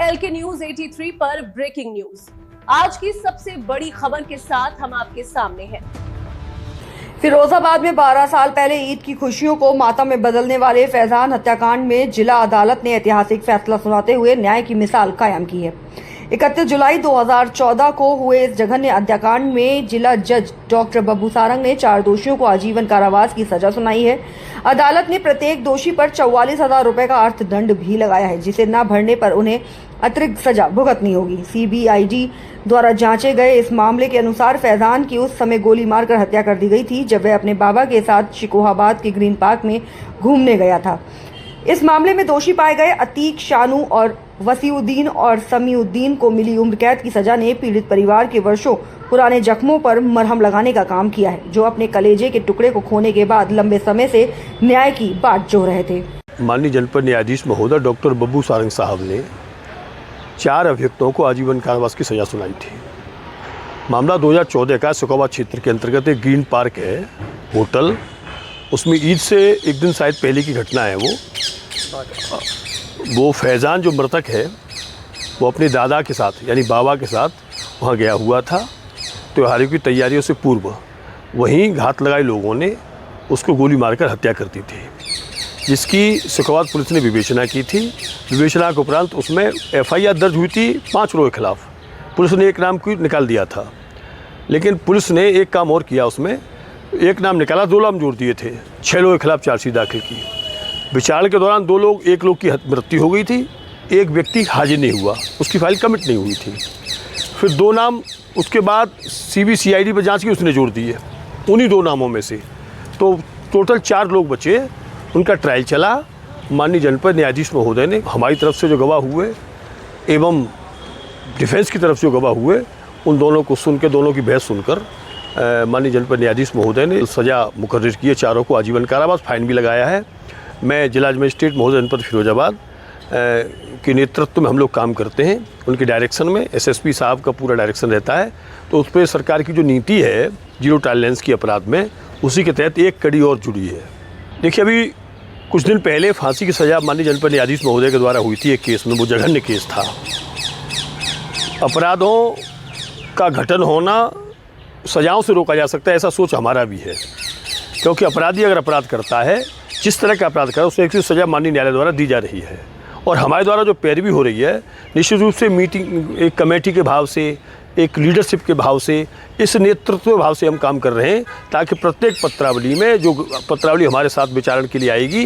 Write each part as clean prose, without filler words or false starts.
LK news 83 पर breaking news. आज की सबसे बड़ी खबर के साथ हम आपके सामने हैं। फिरोजाबाद में 12 साल पहले ईद की खुशियों को मातम में बदलने वाले फैजान हत्याकांड में जिला अदालत ने ऐतिहासिक फैसला सुनाते हुए न्याय की मिसाल कायम की है। 31 जुलाई 2014 को हुए इस जघन्य हत्याकांड में जिला जज डॉक्टर बब्बू सारंग ने 4 दोषियों को आजीवन कारावास की सजा सुनाई है। अदालत ने प्रत्येक दोषी पर 44,000 रुपए का अर्थदंड भी लगाया है, जिसे न भरने पर उन्हें अतिरिक्त सजा भुगतनी होगी। CBID द्वारा जांचे गए इस मामले के अनुसार फैजान की उस समय गोली मारकर हत्या कर दी गई थी जब वह अपने बाबा के साथ शिकोहाबाद के ग्रीन पार्क में घूमने गया था। इस मामले में दोषी पाए गए अतीक, शानू और वसीउद्दीन और समीउद्दीन को मिली उम्र कैद की सजा ने पीड़ित परिवार के वर्षों पुराने जख्मों पर मरहम लगाने का काम किया है, जो अपने कलेजे के टुकड़े को खोने के बाद लंबे समय से न्याय की बाट जोह रहे थे। माननीय जनपद न्यायाधीश महोदय डॉक्टर बब्बू सारंग साहब ने 4 अभियुक्तों को आजीवन कारावास की सजा सुनाई थी। मामला 2014 का शिकोहाबाद क्षेत्र के अंतर्गत एक ग्रीन पार्क है होटल, उसमें ईद से एक दिन शायद पहले की घटना है। वो फैजान जो मृतक है वो अपने दादा के साथ यानी बाबा के साथ वहाँ गया हुआ था। त्योहारों की तैयारियों से पूर्व वहीं घात लगाए लोगों ने उसको गोली मारकर हत्या कर दी थी, जिसकी शिकोहाबाद पुलिस ने विवेचना की थी। विवेचना के उपरांत उसमें FIR दर्ज हुई थी 5 लोगों के खिलाफ। पुलिस ने एक नाम को निकाल दिया था, लेकिन पुलिस ने एक काम और किया, उसमें एक नाम निकाला, 2 नाम जोड़ दिए थे। 6 लोगों के खिलाफ चार्जशीट दाखिल की। विचार के दौरान एक लोग की मृत्यु हो गई थी, एक व्यक्ति हाजिर नहीं हुआ, उसकी फाइल कमिट नहीं हुई थी। फिर 2 नाम उसके बाद CBCID पर जांच की, उसने जोड़ दिए उन्हीं 2 नामों में से। तो टोटल 4 लोग बचे, उनका ट्रायल चला। माननीय जनपद न्यायाधीश महोदय ने हमारी तरफ से जो गवाह हुए एवं डिफेंस की तरफ से जो गवाह हुए, उन दोनों को सुन के, दोनों की बहस सुनकर माननीय जनपद न्यायाधीश महोदय ने सज़ा मुकर्रर की है। 4 को आजीवन कारावास, फाइन भी लगाया है। मैं जिला मजिस्ट्रेट महोदय जनपद फिरोजाबाद के नेतृत्व में हम लोग काम करते हैं। उनके डायरेक्शन में SSP साहब का पूरा डायरेक्शन रहता है। तो उस पर सरकार की जो नीति है जीरो टॉलरेंस की अपराध में, उसी के तहत एक कड़ी और जुड़ी है। देखिए, अभी कुछ दिन पहले फांसी की सज़ा माननीय जनपद न्यायाधीश महोदय के द्वारा हुई थी एक केस में। वो जघन्य केस था। अपराधों का घटन होना सजाओं से रोका जा सकता है, ऐसा सोच हमारा भी है। क्योंकि अपराधी अगर अपराध करता है, जिस तरह का अपराध करे, उसे एक सज़ा माननीय न्यायालय द्वारा दी जा रही है। और हमारे द्वारा जो पैरवी हो रही है, निश्चित रूप से मीटिंग, एक कमेटी के भाव से, एक लीडरशिप के भाव से, इस नेतृत्व भाव से हम काम कर रहे हैं, ताकि प्रत्येक पत्रावली में, जो पत्रावली हमारे साथ विचारण के लिए आएगी,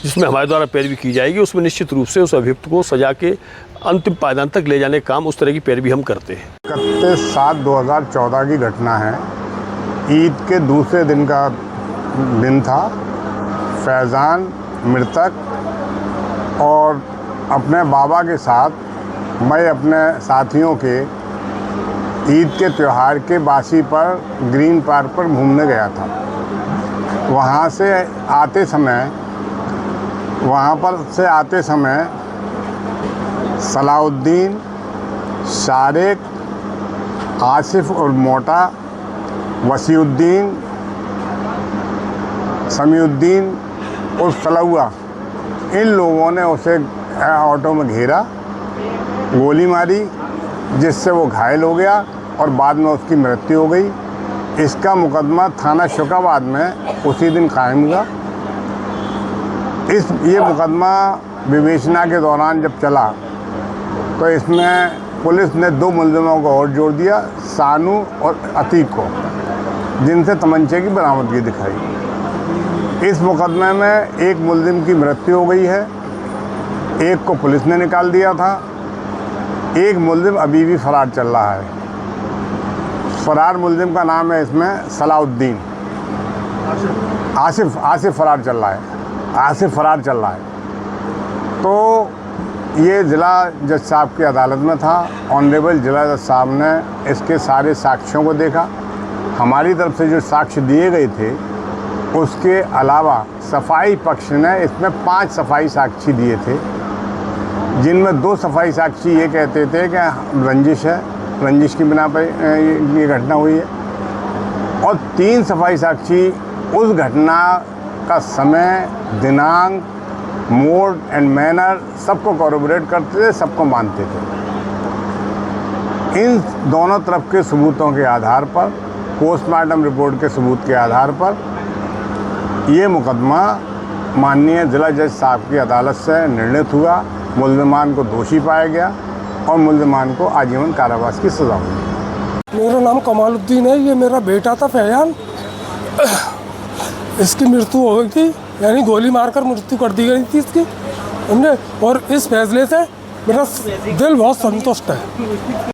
जिसमें हमारे द्वारा पैरवी की जाएगी, उसमें निश्चित रूप से उस अभियुक्त को सजा के अंतिम पायदान तक ले जाने का काम, उस तरह की पैरवी हम करते हैं। 31/7/2014 की घटना है। ईद के दूसरे दिन का दिन था। फैजान मृतक और अपने बाबा के साथ मैं अपने साथियों के ईद के त्यौहार के बासी पर ग्रीन पार्क पर घूमने गया था। वहाँ से आते समय सलाउद्दीन, शारिक, आसिफ और मोटा, वसीउद्दीन, समीउद्दीन और सलौआ, इन लोगों ने उसे ऑटो में घेरा, गोली मारी, जिससे वो घायल हो गया और बाद में उसकी मृत्यु हो गई। इसका मुकदमा थाना शिकोहाबाद में उसी दिन कायम हुआ। ये मुकदमा विवेचना के दौरान जब चला तो इसमें पुलिस ने 2 मुलजिमों को और जोड़ दिया, शानू और अतीक को, जिनसे तमंचे की बरामदगी दिखाई। इस मुकदमे में एक मुलजिम की मृत्यु हो गई है, एक को पुलिस ने निकाल दिया था, एक मुलजिम अभी भी फरार चल रहा है। फरार मुलजिम का नाम है इसमें सलाउद्दीन। आसिफ फरार चल रहा है। तो ये ज़िला जज साहब की अदालत में था। ऑनरेबल जिला जज साहब ने इसके सारे साक्ष्यों को देखा। हमारी तरफ से जो साक्ष्य दिए गए थे, उसके अलावा सफाई पक्ष ने इसमें 5 सफाई साक्षी दिए थे, जिनमें 2 सफाई साक्षी ये कहते थे कि रंजिश है, रंजिश की बिना पर ये घटना हुई है, और 3 सफाई साक्षी उस घटना का समय, दिनांक, मोड एंड मैनर सबको कॉरोबोरेट करते थे, सबको मानते थे। इन दोनों तरफ के सबूतों के आधार पर, पोस्टमार्टम रिपोर्ट के सबूत के आधार पर ये मुकदमा माननीय जिला जज साहब की अदालत से निर्णित हुआ। मुल्ज़िमान को दोषी पाया गया और मुल्ज़िमान को आजीवन कारावास की सज़ा हुई। मेरा नाम कमालुद्दीन है। ये मेरा बेटा था फैयान। इसकी मृत्यु हो गई थी, यानी गोली मारकर मृत्यु कर दी गई थी इसकी, समझे। और इस फैसले से मेरा दिल बहुत संतुष्ट है।